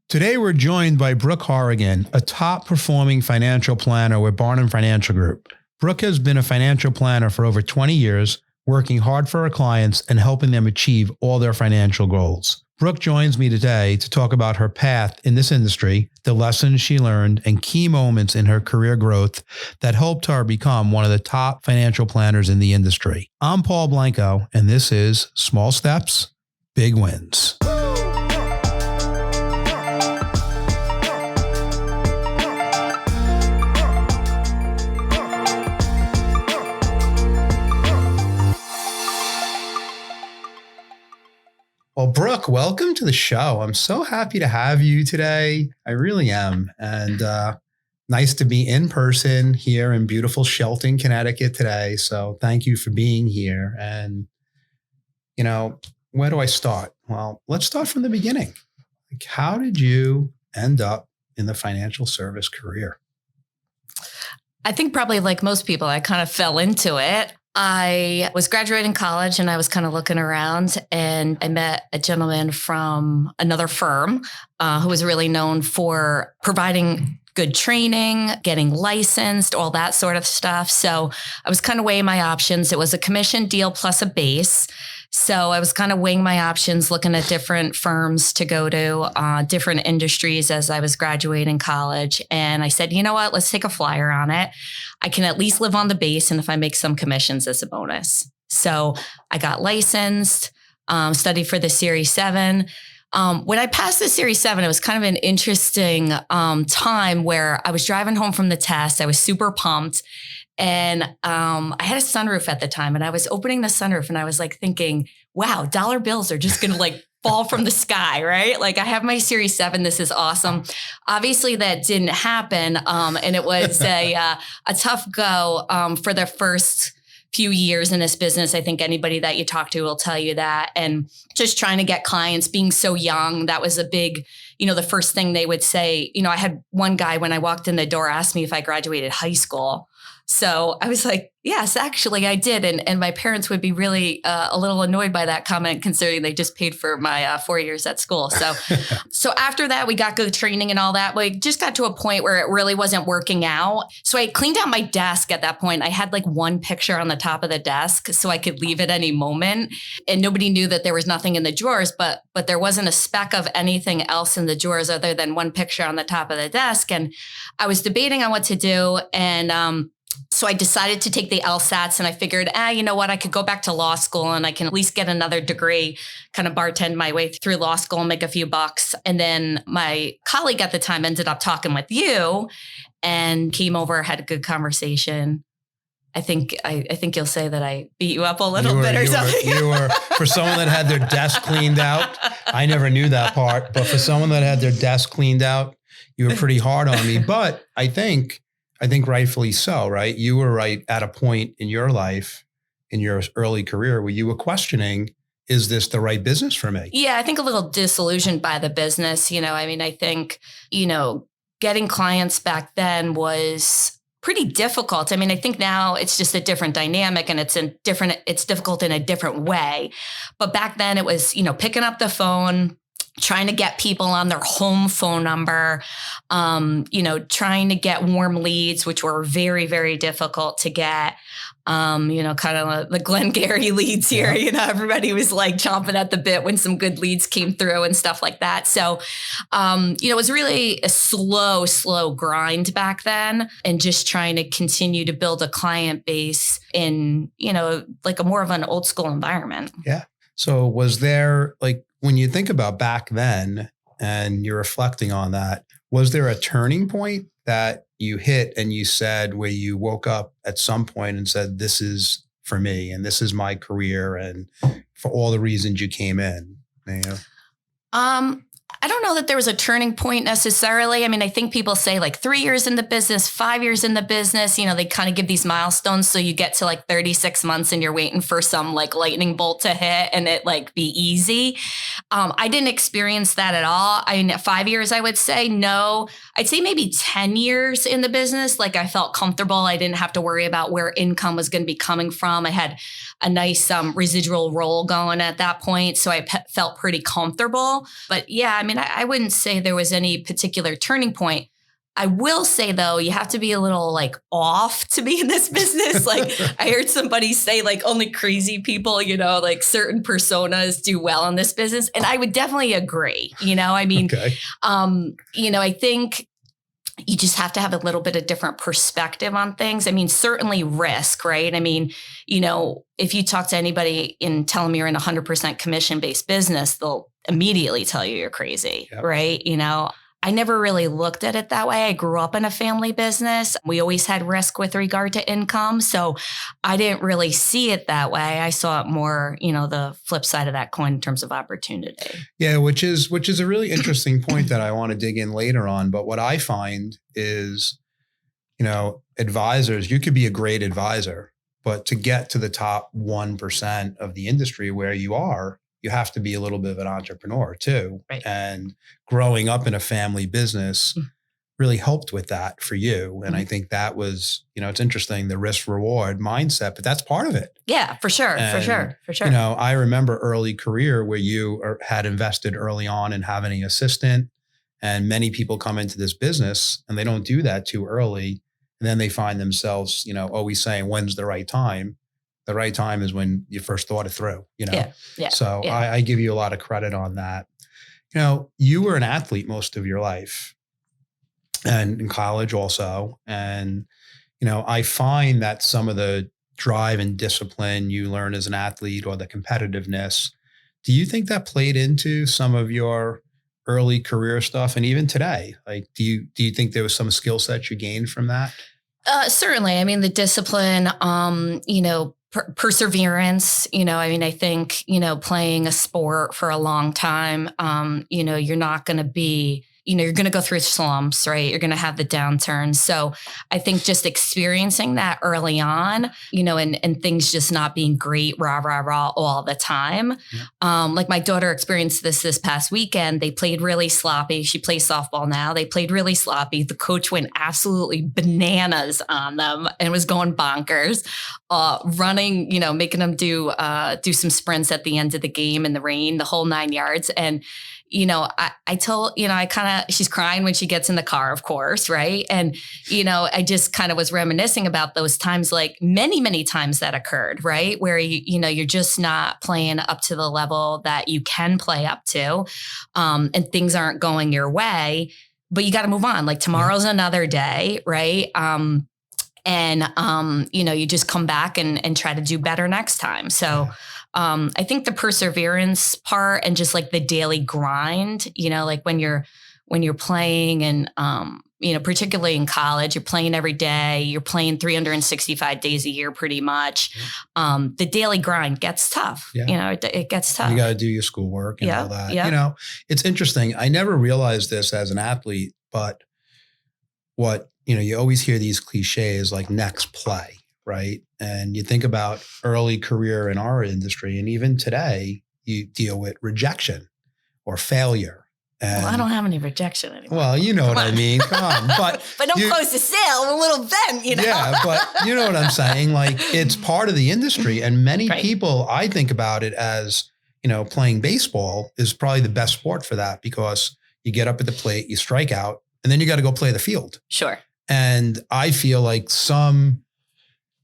Today, we're joined by Brooke Hourigan, a top-performing financial planner with Barnum Financial Group. Brooke has been a financial planner for over 20 years, working hard for her clients and helping them achieve all their financial goals. Brooke joins me today to talk about her path in this industry, the lessons she learned, and key moments in her career growth that helped her become one of the top financial planners in the industry. I'm Paul Blanco, and this is Small Steps, Big Wins. Well, Brooke, welcome to the show. I'm so happy to have you today. I really am. And nice to be in person here in beautiful Shelton, Connecticut today. So thank you for being here. And, where do I start? Well, let's start from the beginning. How did you end up in the financial service career? I think probably like most people, I kind of fell into it. I was graduating college and I was kind of looking around and I met a gentleman from another firm who was really known for providing good training, getting licensed, all that sort of stuff. So I was kind of weighing my options. It was a commission deal plus a base. So I was kind of weighing my options, looking at different firms to go to, different industries as I was graduating college. And I said, you know what, let's take a flyer on it. I can at least live on the base. And if I make some commissions as a bonus. So I got licensed, studied for the Series 7. When I passed the Series 7, it was kind of an interesting time where I was driving home from the test. I was super pumped. And I had a sunroof at the time and I was opening the sunroof and I was like thinking, wow, dollar bills are just going to like fall from the sky, right? Like I have my Series 7. This is awesome. Obviously that didn't happen. And it was a tough go for the first few years in this business. I think anybody that you talk to will tell you that. And just trying to get clients, being so young, that was a big, the first thing they would say. I had one guy when I walked in the door asked me if I graduated high school. So I was like, yes, actually I did. And my parents would be really a little annoyed by that comment, considering they just paid for my 4 years at school. So after that, we got good training and all that. We just got to a point where it really wasn't working out. So I cleaned out my desk at that point. I had like one picture on the top of the desk so I could leave at any moment. And nobody knew that there was nothing in the drawers, but there wasn't a speck of anything else in the drawers other than one picture on the top of the desk. And I was debating on what to do. And so I decided to take the LSATs and I figured, you know what, I could go back to law school and I can at least get another degree, kind of bartend my way through law school and make a few bucks. And then my colleague at the time ended up talking with you and came over, had a good conversation. I think you'll say that I beat you up a little bit or something. You were, for someone that had their desk cleaned out, I never knew that part, but for someone that had their desk cleaned out, you were pretty hard on me. But I think rightfully so, right? You were right at a point in your life, in your early career, where you were questioning, is this the right business for me? Yeah, I think a little disillusioned by the business. I think, getting clients back then was pretty difficult. I think now it's just a different dynamic and it's difficult in a different way. But back then it was, picking up the phone, trying to get people on their home phone number, trying to get warm leads, which were very, very difficult to get, kind of the Glengarry leads here, everybody was like chomping at the bit when some good leads came through and stuff like that. So, it was really a slow grind back then and just trying to continue to build a client base in, like a more of an old school environment. Yeah. So was there when you think about back then and you're reflecting on that, was there a turning point that you hit and you said where you woke up at some point and said, this is for me and this is my career and for all the reasons you came in? I don't know that there was a turning point necessarily. I think people say like 3 years in the business, 5 years in the business, they kind of give these milestones. So you get to like 36 months and you're waiting for some like lightning bolt to hit and it like be easy. I didn't experience that at all. 5 years, I would say no. I'd say maybe 10 years in the business. Like I felt comfortable. I didn't have to worry about where income was going to be coming from. I had a nice residual roll going at that point. So I felt pretty comfortable. But yeah, I mean, I wouldn't say there was any particular turning point. I will say, though, you have to be a little like off to be in this business. Like I heard somebody say like only crazy people, like certain personas do well in this business. And I would definitely agree. I mean, Okay. I think you just have to have a little bit of different perspective on things. I mean, certainly risk, right? I mean, if you talk to anybody and tell them you're in 100% commission-based business, they'll immediately tell you you're crazy, Yep. right? I never really looked at it that way. I grew up in a family business. We always had risk with regard to income. So I didn't really see it that way. I saw it more, the flip side of that coin in terms of opportunity. Yeah, which is a really interesting point that I want to dig in later on. But what I find is, advisors, you could be a great advisor, but to get to the top 1% of the industry where you are, you have to be a little bit of an entrepreneur too. Right. And growing up in a family business really helped with that for you. And I think that was, it's interesting, the risk reward mindset, but that's part of it. Yeah, for sure. And, For sure. I remember early career where you had invested early on in having an assistant, and many people come into this business and they don't do that too early. And then they find themselves, always saying, when's the right time? The right time is when you first thought it through, Yeah. So yeah. I give you a lot of credit on that. You were an athlete most of your life and in college also. And, I find that some of the drive and discipline you learn as an athlete or the competitiveness, do you think that played into some of your early career stuff? And even today, like, do you think there was some skill sets you gained from that? Certainly. I mean, the discipline, perseverance, I think, playing a sport for a long time, you're not going to be, you're going to go through slumps, right? You're going to have the downturns. So I think just experiencing that early on, and things just not being great, rah, rah, rah, all the time. Yeah. Like my daughter experienced this past weekend. They played really sloppy. She plays softball now. They played really sloppy. The coach went absolutely bananas on them and was going bonkers, running, making them do some sprints at the end of the game in the rain, the whole 9 yards. And I told, she's crying when she gets in the car, of course. Right. And, I just kind of was reminiscing about those times, like many, many times that occurred, right. Where, you're just not playing up to the level that you can play up to, and things aren't going your way, but you got to move on. Like tomorrow's another day. Right. You just come back and try to do better next time. So, I think the perseverance part and just like the daily grind, like when you're playing and, particularly in college, you're playing every day, you're playing 365 days a year, pretty much. The daily grind gets tough. Yeah. It gets tough. You got to do your schoolwork and all that. Yeah. It's interesting. I never realized this as an athlete, but you always hear these cliches like next play. Right. And you think about early career in our industry, and even today, you deal with rejection or failure. And, I don't have any rejection anymore. Well, you know what I mean. Come on. But don't close the sale a little then, Yeah, but you know what I'm saying? Like, it's part of the industry. And many people, I think about it as, playing baseball is probably the best sport for that, because you get up at the plate, you strike out, and then you got to go play the field. Sure. And I feel like some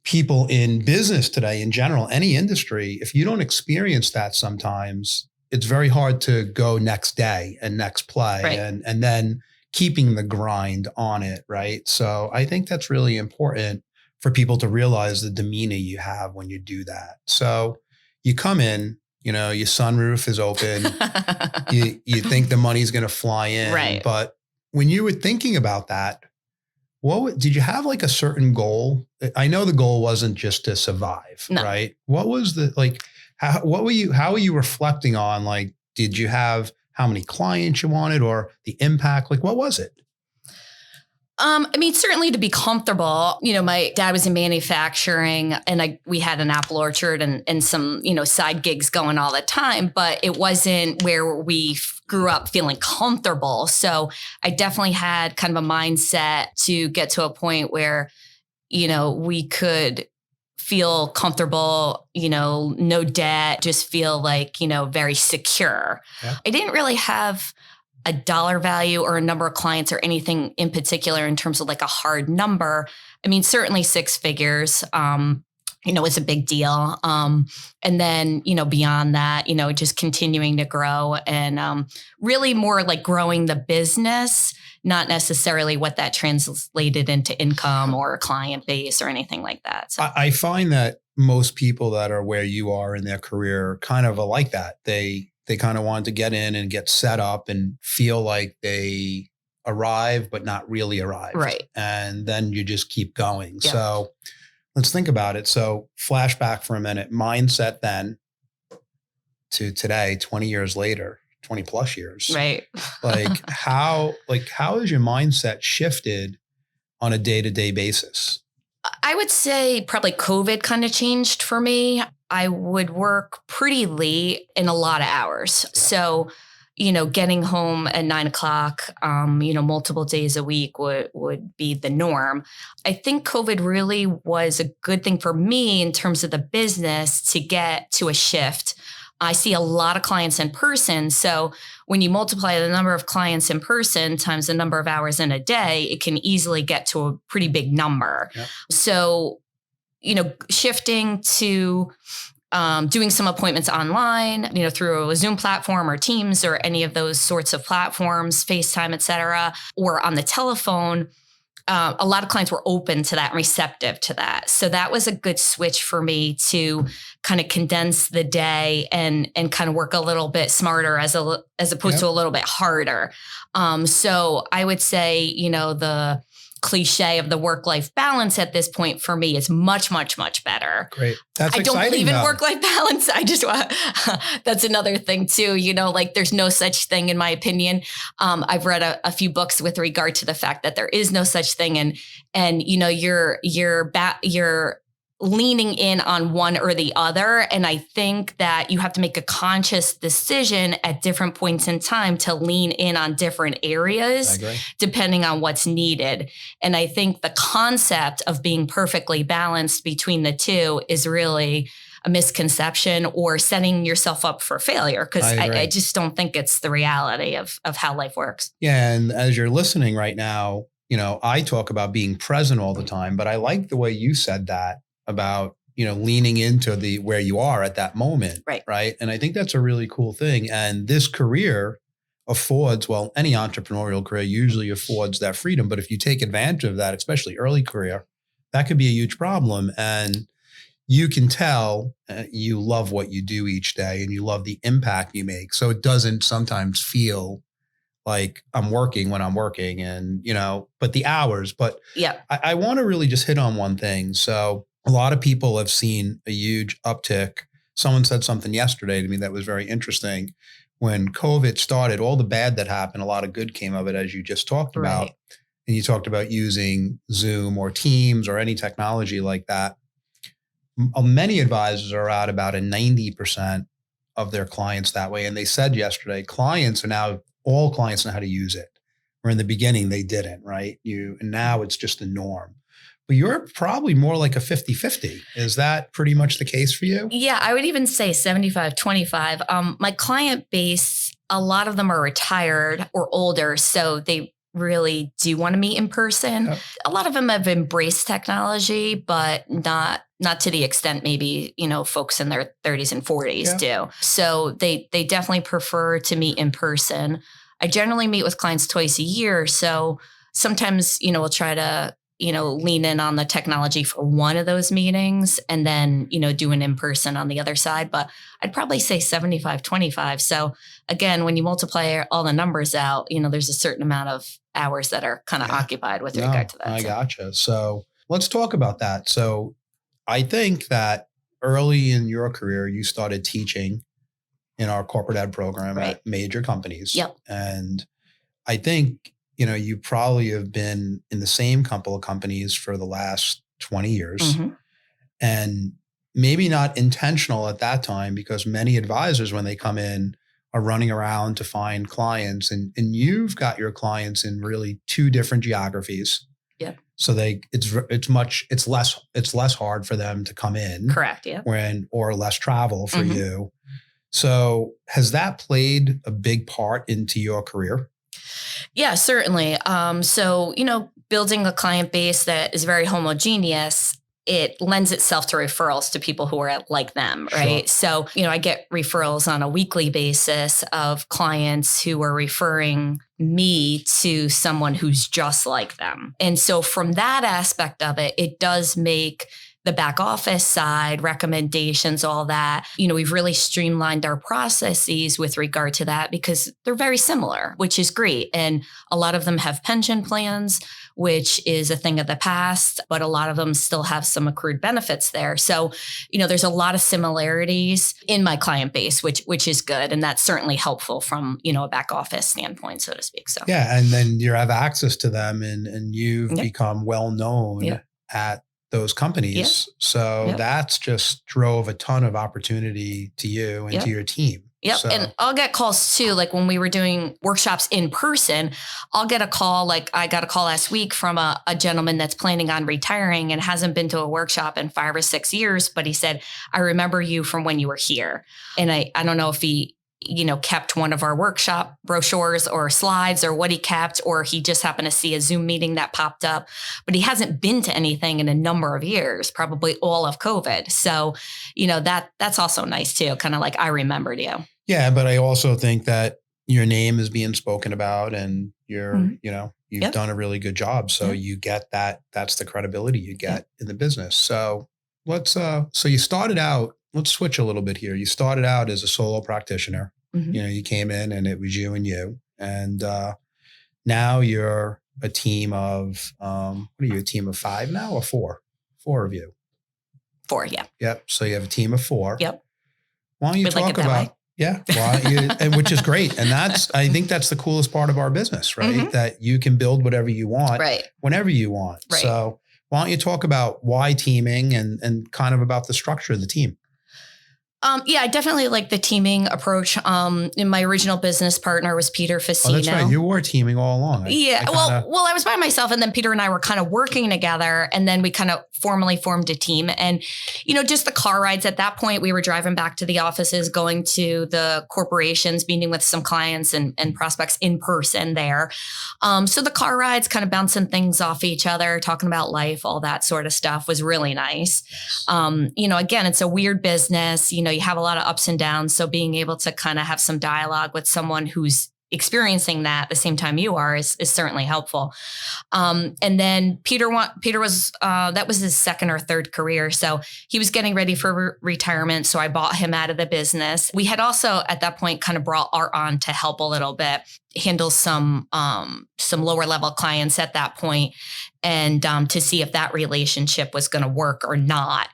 people in business today, in general, any industry, if you don't experience that sometimes, it's very hard to go next day and next play, right. and then keeping the grind on it, right? So I think that's really important for people to realize the demeanor you have when you do that. So you come in, your sunroof is open, you think the money's going to fly in, right. But when you were thinking about that, did you have like a certain goal? I know the goal wasn't just to survive, right? What was how were you reflecting on? Like, did you have how many clients you wanted or the impact? Like, what was it? Certainly to be comfortable, my dad was in manufacturing, and we had an apple orchard and some, side gigs going all the time, but it wasn't where we grew up feeling comfortable. So I definitely had kind of a mindset to get to a point where, we could feel comfortable, no debt, just feel like, very secure. Yeah. I didn't really have a dollar value or a number of clients or anything in particular in terms of like a hard number. I mean, certainly six figures, is a big deal. And then, beyond that, just continuing to grow and really more like growing the business, not necessarily what that translated into income or client base or anything like that. So I find that most people that are where you are in their career kind of are like that. They kind of want to get in and get set up and feel like they arrive, but not really arrived. Right. And then you just keep going. Yeah. So let's think about it. So flashback for a minute, mindset then to today, 20 years later, 20 plus years. Right. how has your mindset shifted on a day-to-day basis? I would say probably COVID kind of changed for me. I would work pretty late in a lot of hours. So, getting home at 9:00, multiple days a week would be the norm. I think COVID really was a good thing for me in terms of the business to get to a shift. I see a lot of clients in person. So when you multiply the number of clients in person times the number of hours in a day, it can easily get to a pretty big number. Yep. So, shifting to doing some appointments online, through a Zoom platform or Teams or any of those sorts of platforms, FaceTime, et cetera, or on the telephone, a lot of clients were open to that and receptive to that. So that was a good switch for me to kind of condense the day and kind of work a little bit smarter as opposed to a little bit harder. So I would say, the cliche of the work-life balance at this point for me is much, much, much better. Great. That's I don't believe in though. Work-life balance. I just that's another thing too. There's no such thing in my opinion. I've read a few books with regard to the fact that there is no such thing, and you're leaning in on one or the other. And I think that you have to make a conscious decision at different points in time to lean in on different areas depending on what's needed. And I think the concept of being perfectly balanced between the two is really a misconception or setting yourself up for failure, because I just don't think it's the reality of how life works. Yeah. And as you're listening right now, I talk about being present all the time, but I like the way you said that about, leaning into where you are at that moment. Right. And I think that's a really cool thing. And this career affords, any entrepreneurial career usually affords that freedom. But if you take advantage of that, especially early career, that could be a huge problem. And you can tell you love what you do each day and you love the impact you make. So it doesn't sometimes feel like I'm working when I'm working and, but the hours, but yeah, I want to really just hit on one thing. So a lot of people have seen a huge uptick. Someone said something yesterday to me that was very interesting. When COVID started, all the bad that happened, a lot of good came of it, as you just talked about. And you talked about using Zoom or Teams or any technology like that. Many advisors are at about a 90% of their clients that way. And they said yesterday, all clients know how to use it. Where in the beginning, they didn't, right? And now it's just the norm. But you're probably more like a 50-50. Is that pretty much the case for you? Yeah, I would even say 75-25. My client base, a lot of them are retired or older, so they really do want to meet in person. Yep. A lot of them have embraced technology, but not to the extent maybe, folks in their 30s and 40s do. So they definitely prefer to meet in person. I generally meet with clients twice a year. So sometimes, we'll try to lean in on the technology for one of those meetings and then, do an in-person on the other side. But I'd probably say 75-25. So again, when you multiply all the numbers out, there's a certain amount of hours that are kind of occupied with regard to that. I gotcha. So let's talk about that. So I think that early in your career, you started teaching in our corporate ed program at major companies. Yep. And I think, you probably have been in the same couple of companies for the last 20 years. Mm-hmm. And maybe not intentional at that time, because many advisors, when they come in, are running around to find clients. And you've got your clients in really two different geographies. Yeah. So it's less hard for them to come in. Correct. Yeah. Or less travel for you. So has that played a big part into your career? Yeah, certainly. Building a client base that is very homogeneous, it lends itself to referrals to people who are like them, right? Sure. So, I get referrals on a weekly basis of clients who are referring me to someone who's just like them. And so from that aspect of it, it does make the back office side, recommendations, all that, we've really streamlined our processes with regard to that because they're very similar, which is great. And a lot of them have pension plans, which is a thing of the past, but a lot of them still have some accrued benefits there. So, there's a lot of similarities in my client base, which is good. And that's certainly helpful from, a back office standpoint, so to speak. So, yeah. And then you have access to them and you've become well known at those companies. Yep. So that's just drove a ton of opportunity to you and to your team. Yep. So. And I'll get calls too. Like when we were doing workshops in person, I'll get a call. Like I got a call last week from a gentleman that's planning on retiring and hasn't been to a workshop in 5 or 6 years. But he said, I remember you from when you were here. And I don't know if he, kept one of our workshop brochures or slides or what he kept, or he just happened to see a Zoom meeting that popped up, but he hasn't been to anything in a number of years, probably all of COVID. So, that's also nice too. Kind of like, I remembered you. Yeah. But I also think that your name is being spoken about and you're, you've done a really good job. So you get that, that's the credibility you get in the business. So so you started out, let's switch a little bit here. You started out as a solo practitioner. You came in and it was you and you. And now you're a team of, what are you, a team of 5 now or 4? 4 of you. 4, yeah. Yep. So you have a team of 4. Yep. Why don't you talk about, and which is great. And I think that's the coolest part of our business, right? That you can build whatever you want, whenever you want. Right. So why don't you talk about why teaming and kind of about the structure of the team? I definitely like the teaming approach. And my original business partner was Peter Facino. Oh, that's right. You were teaming all along. I was by myself, and then Peter and I were kind of working together, and then we kind of formally formed a team. And, just the car rides at that point, we were driving back to the offices, going to the corporations, meeting with some clients and prospects in person there. So the car rides, kind of bouncing things off each other, talking about life, all that sort of stuff was really nice. Again, it's a weird business. You have a lot of ups and downs. So being able to kind of have some dialogue with someone who's experiencing that at the same time you are is certainly helpful. And then Peter was, that was his 2nd or 3rd career. So he was getting ready for retirement. So I bought him out of the business. We had also at that point kind of brought Art on to help a little bit, handle some lower level clients at that point, and to see if that relationship was going to work or not.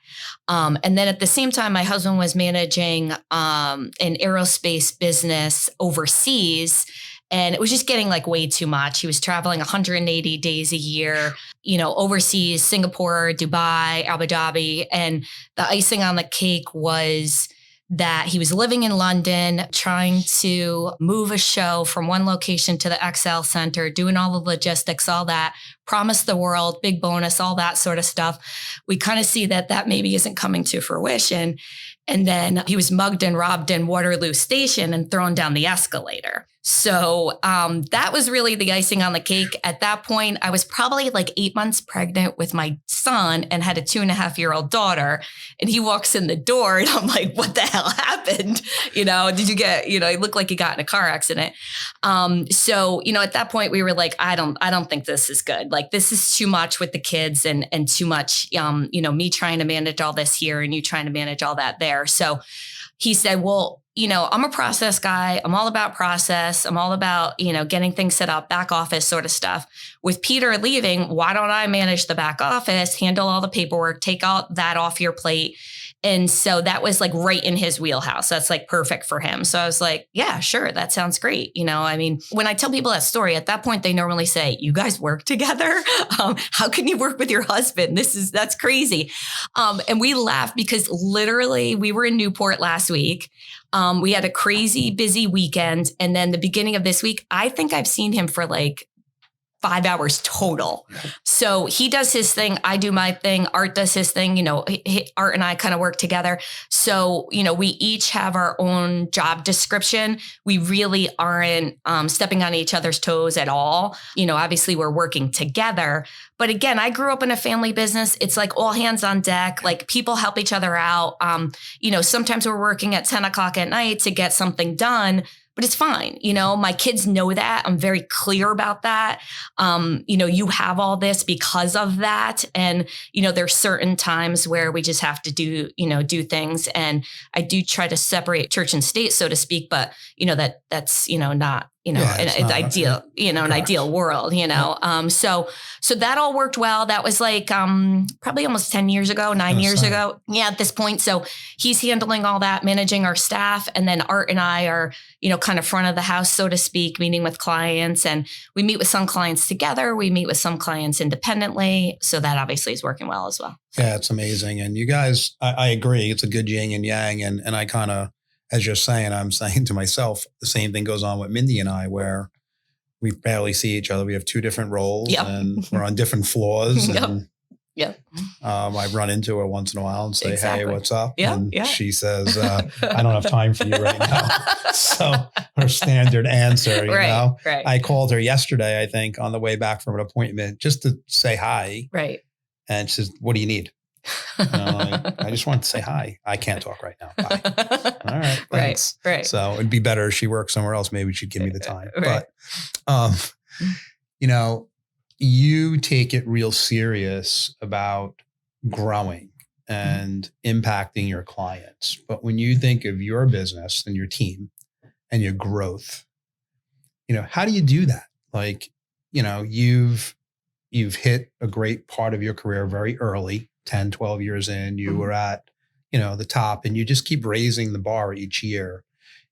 And then at the same time, my husband was managing an aerospace business overseas, and it was just getting like way too much. He was traveling 180 days a year, overseas, Singapore, Dubai, Abu Dhabi. And the icing on the cake was that he was living in London, trying to move a show from one location to the XL Center, doing all the logistics, all that, promised the world, big bonus, all that sort of stuff. We kind of see that maybe isn't coming to fruition. And then he was mugged and robbed in Waterloo Station and thrown down the escalator. So that was really the icing on the cake. At that point, I was probably like 8 months pregnant with my son and had a 2.5-year-old daughter. And he walks in the door and I'm like, what the hell happened? Did you get, he looked like he got in a car accident. So at that point we were like, I don't think this is good. Like this is too much with the kids and too much, me trying to manage all this here and you trying to manage all that there. So he said, well, I'm a process guy. I'm all about process. I'm all about, getting things set up, back office sort of stuff. With Peter leaving, why don't I manage the back office, handle all the paperwork, take all that off your plate? And so that was like right in his wheelhouse. That's like perfect for him. So I was like, yeah, sure. That sounds great. When I tell people that story, at that point, they normally say, you guys work together? How can you work with your husband? That's crazy. And we laughed because literally we were in Newport last week. We had a crazy busy weekend. And then the beginning of this week, I think I've seen him for like 5 hours total. So he does his thing. I do my thing. Art does his thing. Art and I kind of work together. So, we each have our own job description. We really aren't stepping on each other's toes at all. Obviously we're working together. But again, I grew up in a family business. It's like all hands on deck, like people help each other out. Sometimes we're working at 10 o'clock at night to get something done. But it's fine. My kids know that. I'm very clear about that. You have all this because of that. And, there's certain times where we just have to do things. And I do try to separate church and state, so to speak. But, that's, not, an ideal, an ideal world, So that all worked well. That was like probably almost 10 years ago, 9 years ago. Yeah, at this point. So he's handling all that, managing our staff. And then Art and I are, kind of front of the house, so to speak, meeting with clients. And we meet with some clients together. We meet with some clients independently. So that obviously is working well as well. Yeah, it's amazing. And you guys, I agree. It's a good yin and yang. And I kind of, as you're saying, I'm saying to myself, the same thing goes on with Mindy and I, where we barely see each other. We have two different roles and we're on different floors. And I run into her once in a while and say, hey, what's up? And she says, I don't have time for you right now. So her standard answer, you know, I called her yesterday, I think, on the way back from an appointment just to say hi. Right. And she says, what do you need? I just wanted to say hi. I can't talk right now. Bye. All right. Thanks. Right. So it'd be better if she worked somewhere else. Maybe she'd give me the time. Right. But, you take it real serious about growing and impacting your clients. But when you think of your business and your team and your growth, how do you do that? Like, you've hit a great part of your career very early, 10, 12 years in, you were at, the top, and you just keep raising the bar each year.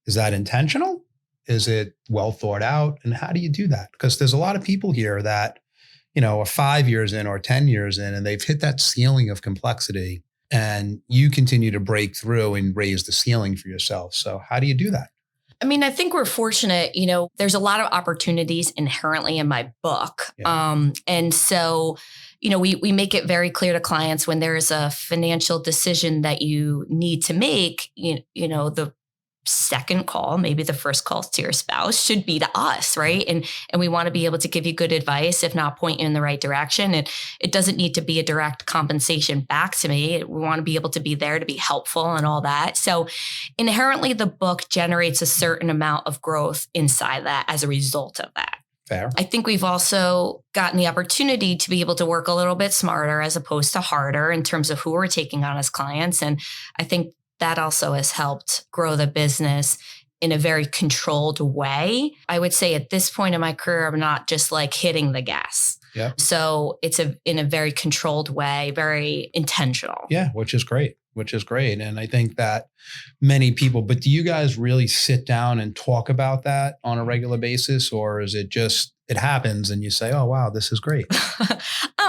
Is that intentional? Is it well thought out? And how do you do that? Because there's a lot of people here that, are 5 years in or 10 years in, and they've hit that ceiling of complexity, and you continue to break through and raise the ceiling for yourself. So how do you do that? I mean, I think we're fortunate, there's a lot of opportunities inherently in my book. Yeah. And so, we make it very clear to clients when there is a financial decision that you need to make, the second call, maybe the first call to your spouse should be to us, right? And we want to be able to give you good advice, if not point you in the right direction. And it doesn't need to be a direct compensation back to me. We want to be able to be there to be helpful and all that. So inherently, the book generates a certain amount of growth inside that as a result of that. Fair. I think we've also gotten the opportunity to be able to work a little bit smarter as opposed to harder in terms of who we're taking on as clients. And I think that also has helped grow the business in a very controlled way. I would say at this point in my career, I'm not just like hitting the gas. Yeah. So it's in a very controlled way, very intentional. Yeah, which is great. And I think that many people, but do you guys really sit down and talk about that on a regular basis? Or is it just, it happens and you say, oh, wow, this is great.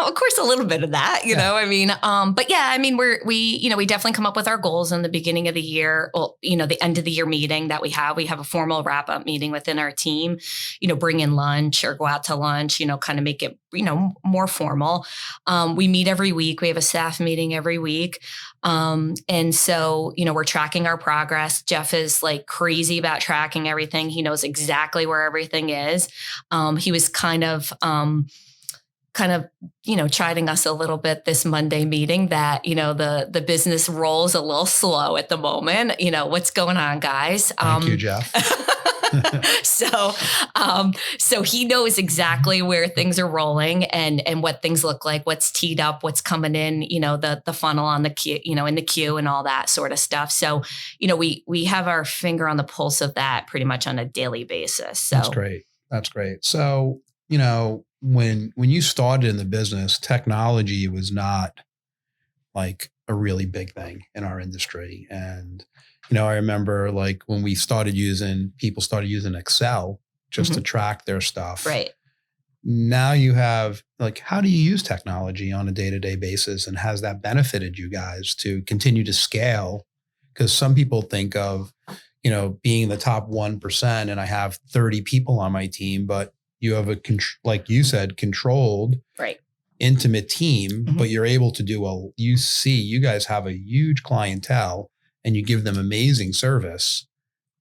Of course, a little bit of that, but yeah, I mean, we definitely come up with our goals in the beginning of the year, the end of the year meeting that we have a formal wrap up meeting within our team, bring in lunch or go out to lunch, kind of make it, more formal. We meet every week. We have a staff meeting every week. And so, we're tracking our progress. Jeff is like crazy about tracking everything. He knows exactly where everything is. He was kind of, chiding us a little bit this Monday meeting that, the business rolls a little slow at the moment. What's going on, guys? Thank you, Jeff. So he knows exactly where things are rolling and what things look like, what's teed up, what's coming in, the funnel on the queue, in the queue and all that sort of stuff. So, we have our finger on the pulse of that pretty much on a daily basis. So That's great. So, when you started in the business, technology was not like a really big thing in our industry. And, I remember like when people started using Excel just to track their stuff. Right. Now you have like, how do you use technology on a day-to-day basis? And has that benefited you guys to continue to scale? Because some people think of, being the top 1% and I have 30 people on my team, but you have like you said, controlled, right, intimate team, but you're able to do you guys have a huge clientele and you give them amazing service.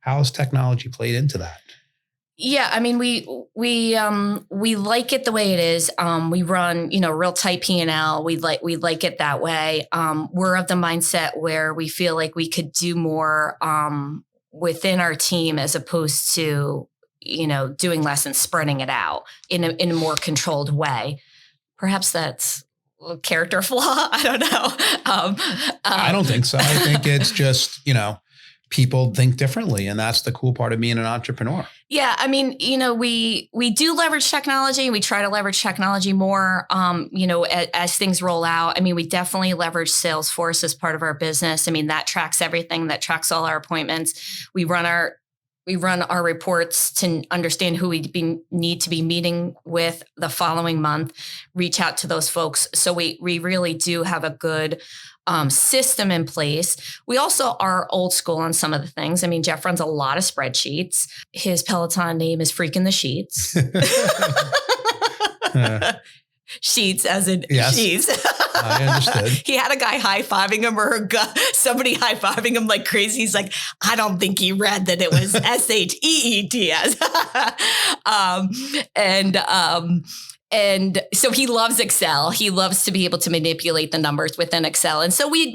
How has technology played into that? Yeah, I mean, we like it the way it is. We run, real tight P&L. We like it that way. We're of the mindset where we feel like we could do more within our team as opposed to, doing less and spreading it out in a more controlled way. Perhaps that's a character flaw. I don't know. I don't think so. I think it's just, people think differently. And that's the cool part of being an entrepreneur. Yeah. I mean, we do leverage technology. We try to leverage technology more, as things roll out. I mean, we definitely leverage Salesforce as part of our business. I mean, that tracks everything, that tracks all our appointments. We run our reports to understand who we need to be meeting with the following month, reach out to those folks. So we really do have a good system in place. We also are old school on some of the things. I mean, Jeff runs a lot of spreadsheets. His Peloton name is Freaking the Sheets. Sheets as in sheets. I understood. He had a guy high-fiving him or somebody high-fiving him like crazy. He's like, I don't think he read that it was SHEETS. And so he loves Excel. He loves to be able to manipulate the numbers within Excel. And so we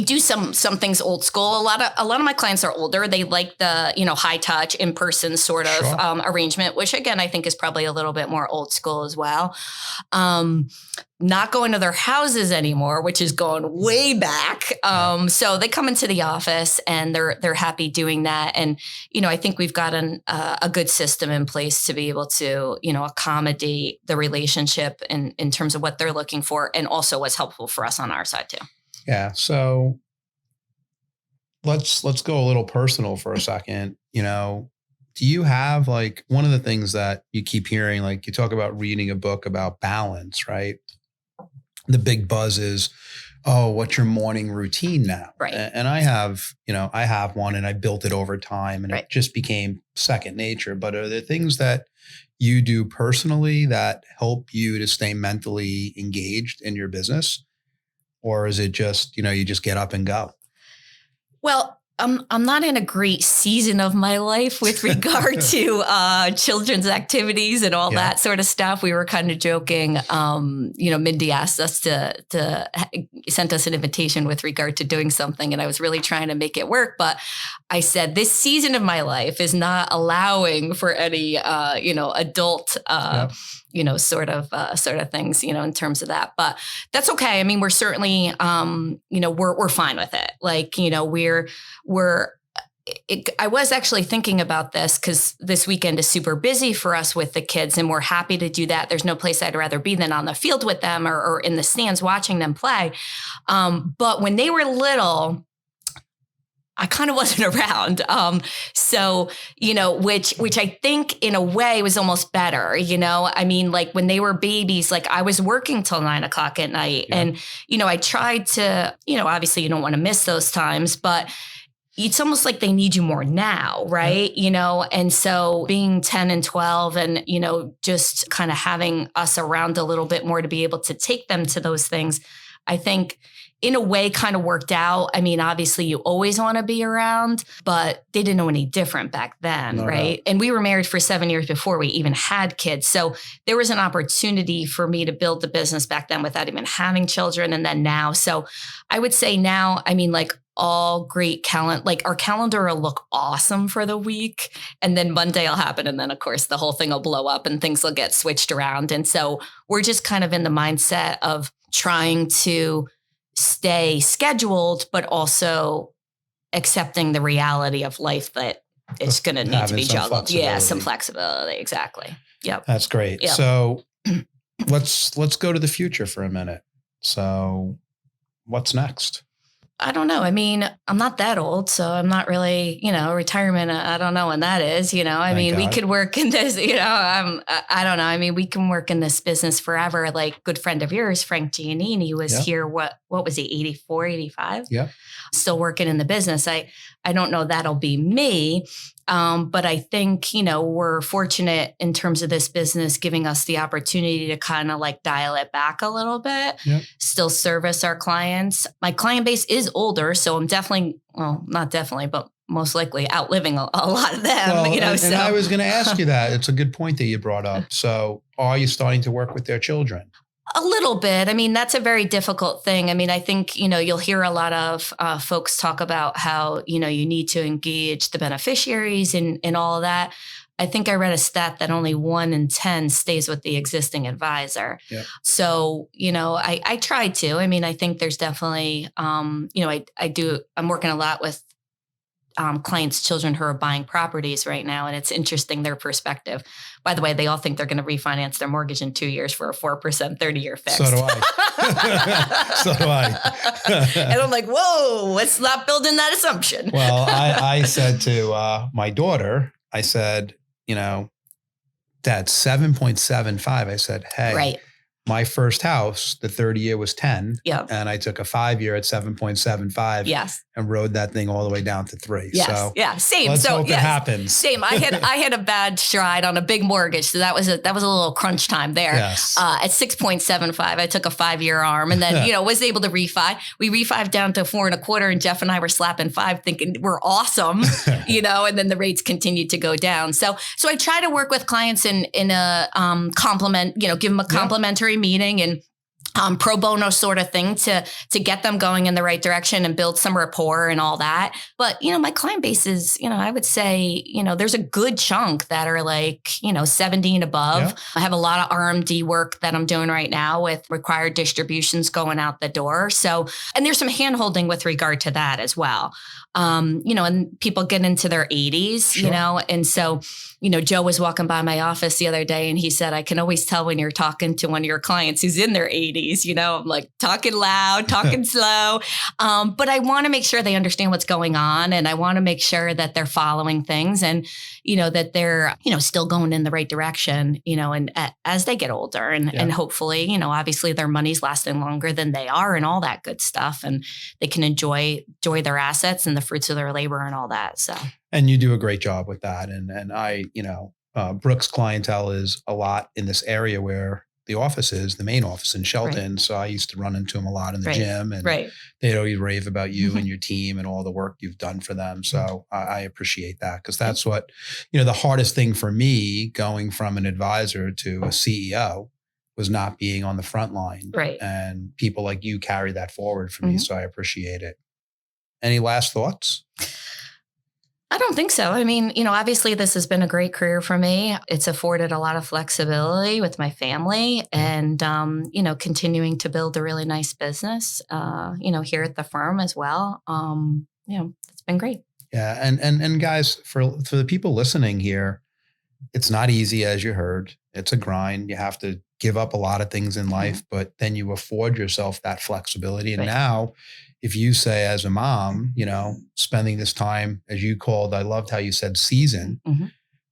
do some things old school. A lot of my clients are older. They like the, high touch, in-person sort of arrangement, which again, I think is probably a little bit more old school as well. Not going to their houses anymore, which is going way back. So they come into the office and they're happy doing that. And, I think we've got a good system in place to be able to, accommodate the relationship in terms of what they're looking for and also what's helpful for us on our side too. Yeah. So let's go a little personal for a second. Do you have like one of the things that you keep hearing, like you talk about reading a book about balance, right? The big buzz is, oh, what's your morning routine now? Right. And I have one and I built it over time and right. It just became second nature. But are there things that you do personally that help you to stay mentally engaged in your business? Or is it just, you just get up and go? Well, I'm not in a great season of my life with regard to children's activities and all that sort of stuff. We were kind of joking. Mindy asked us to sent us an invitation with regard to doing something, and I was really trying to make it work. But I said this season of my life is not allowing for any adult sort of things, in terms of that. But that's okay. I mean, we're certainly we're fine with it. Like, I was actually thinking about this because this weekend is super busy for us with the kids, and we're happy to do that. There's no place I'd rather be than on the field with them or in the stands watching them play. But when they were little, I kind of wasn't around. Which I think in a way was almost better, I mean, like when they were babies, like I was working till 9:00 at night and, I tried to, obviously you don't want to miss those times, but it's almost like they need you more now. Right. And so being 10 and 12 and, just kind of having us around a little bit more to be able to take them to those things, I think in a way kind of worked out. I mean, obviously you always want to be around, but they didn't know any different back then. Right. And we were married for 7 years before we even had kids. So there was an opportunity for me to build the business back then without even having children. And then now, so I would say now, I mean, like all great calendar, like our calendar will look awesome for the week. And then Monday will happen. And then of course the whole thing will blow up and things will get switched around. And so we're just kind of in the mindset of trying to stay scheduled, but also accepting the reality of life that it's going to need to be juggled. Yeah, some flexibility. Exactly. Yep. That's great. Yep. So let's go to the future for a minute. So what's next? I don't know. I mean, I'm not that old, so I'm not really, retirement. I don't know when that is, we could work in this, I don't know. I mean, we can work in this business forever. Like good friend of yours, Frank Giannini was here. What was he? 84, 85? Yeah. Still working in the business. I don't know. That'll be me. But I think, we're fortunate in terms of this business giving us the opportunity to kind of like dial it back a little bit, still service our clients. My client base is older, so I'm definitely, well, not definitely, but most likely outliving a lot of them. Well, and I was going to ask you that. It's a good point that you brought up. So are you starting to work with their children? A little bit. I mean, that's a very difficult thing. I mean, I think, you'll hear a lot of folks talk about how, you need to engage the beneficiaries and all of that. I think I read a stat that only 1 in 10 stays with the existing advisor. Yep. So, I try to. I mean, I think there's definitely, I'm working a lot with clients' children who are buying properties right now. And it's interesting, their perspective. By the way, they all think they're going to refinance their mortgage in 2 years for a 4% 30-year fixed. So do I. So do I. And I'm like, whoa, let's not build in that assumption. Well, I said to my daughter, I said, Dad, 7.75. I said, hey. Right. My first house, the 30-year was 10. Yep. And I took a 5-year at 7.75. Yes. And rode that thing all the way down to 3. Yes. So yeah. Same. Let's hope it happens. Same. I had a bad stride on a big mortgage. So that was a little crunch time there. Yes. At 6.75, I took a 5-year arm and then, was able to refi. We refied down to 4.25 and Jeff and I were slapping 5 thinking we're awesome, and then the rates continued to go down. So I try to work with clients in a compliment, give them a complimentary meeting and pro bono sort of thing to get them going in the right direction and build some rapport and all that. But, my client base is, I would say, there's a good chunk that are like, 70 and above. Yeah. I have a lot of RMD work that I'm doing right now with required distributions going out the door. So, and there's some handholding with regard to that as well. And people get into their 80s, sure. And so, Joe was walking by my office the other day and he said, I can always tell when you're talking to one of your clients who's in their 80s, I'm like talking loud, talking slow. But I want to make sure they understand what's going on. And I want to make sure that they're following things and, that they're, still going in the right direction, and as they get older and hopefully, obviously their money's lasting longer than they are and all that good stuff. And they can enjoy their assets and the fruits of their labor and all that. So. And you do a great job with that. And I, Brooke's clientele is a lot in this area where the office is, the main office in Shelton. Right. So I used to run into them a lot in the gym and they'd always rave about you and your team and all the work you've done for them. So I appreciate that because that's what, the hardest thing for me going from an advisor to a CEO was not being on the front line. Right. And people like you carry that forward for me. So I appreciate it. Any last thoughts? I don't think so. I mean, obviously this has been a great career for me. It's afforded a lot of flexibility with my family and, continuing to build a really nice business, here at the firm as well. It's been great. Yeah. And guys, for the people listening here, it's not easy, as you heard. It's a grind. You have to give up a lot of things in life, but then you afford yourself that flexibility. And now, if you say as a mom, spending this time, as you called, I loved how you said season,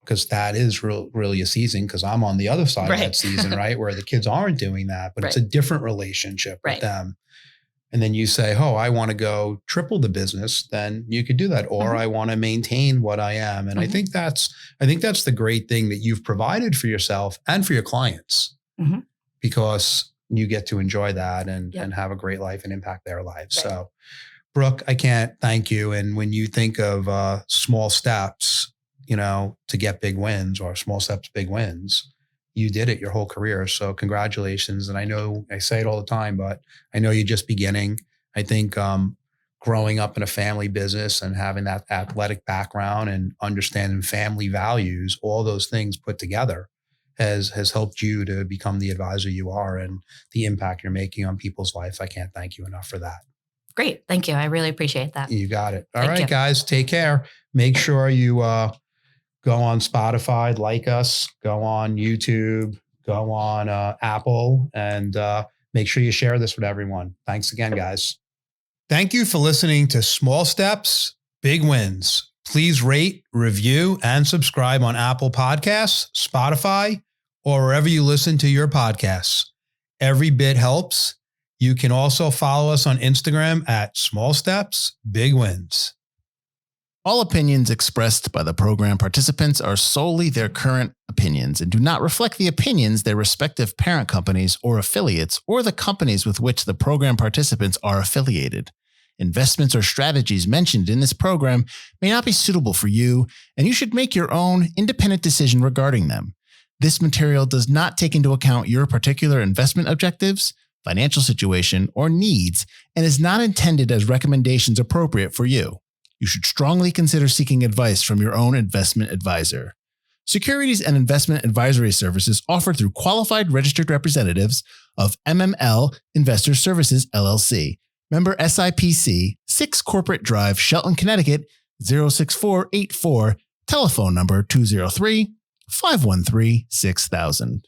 because that is really a season, because I'm on the other side of that season, right? Where the kids aren't doing that, but it's a different relationship with them. And then you say, oh, I want to go triple the business, then you could do that. Or I want to maintain what I am. And I think that's the great thing that you've provided for yourself and for your clients, because you get to enjoy that and have a great life and impact their lives. Right. So, Brooke, I can't thank you. And when you think of small steps, to get big wins, or small steps, big wins, you did it your whole career. So congratulations. And I know I say it all the time, but I know you're just beginning. I think growing up in a family business and having that athletic background and understanding family values, all those things put together has helped you to become the advisor you are and the impact you're making on people's life. I can't thank you enough for that. Great. Thank you. I really appreciate that. You got it. All right, guys, take care. Make sure you go on Spotify, like us, go on YouTube, go on Apple, and make sure you share this with everyone. Thanks again, guys. Thank you for listening to Small Steps, Big Wins. Please rate, review, and subscribe on Apple Podcasts, Spotify, or wherever you listen to your podcasts. Every bit helps. You can also follow us on Instagram at Small Steps, Big Wins. All opinions expressed by the program participants are solely their current opinions and do not reflect the opinions their respective parent companies or affiliates or the companies with which the program participants are affiliated. Investments or strategies mentioned in this program may not be suitable for you, and you should make your own independent decision regarding them. This material does not take into account your particular investment objectives, financial situation, or needs, and is not intended as recommendations appropriate for you. You should strongly consider seeking advice from your own investment advisor. Securities and investment advisory services offered through qualified registered representatives of MML Investor Services, LLC. Member SIPC, 6 Corporate Drive, Shelton, Connecticut, 06484, telephone number 203-513-6000.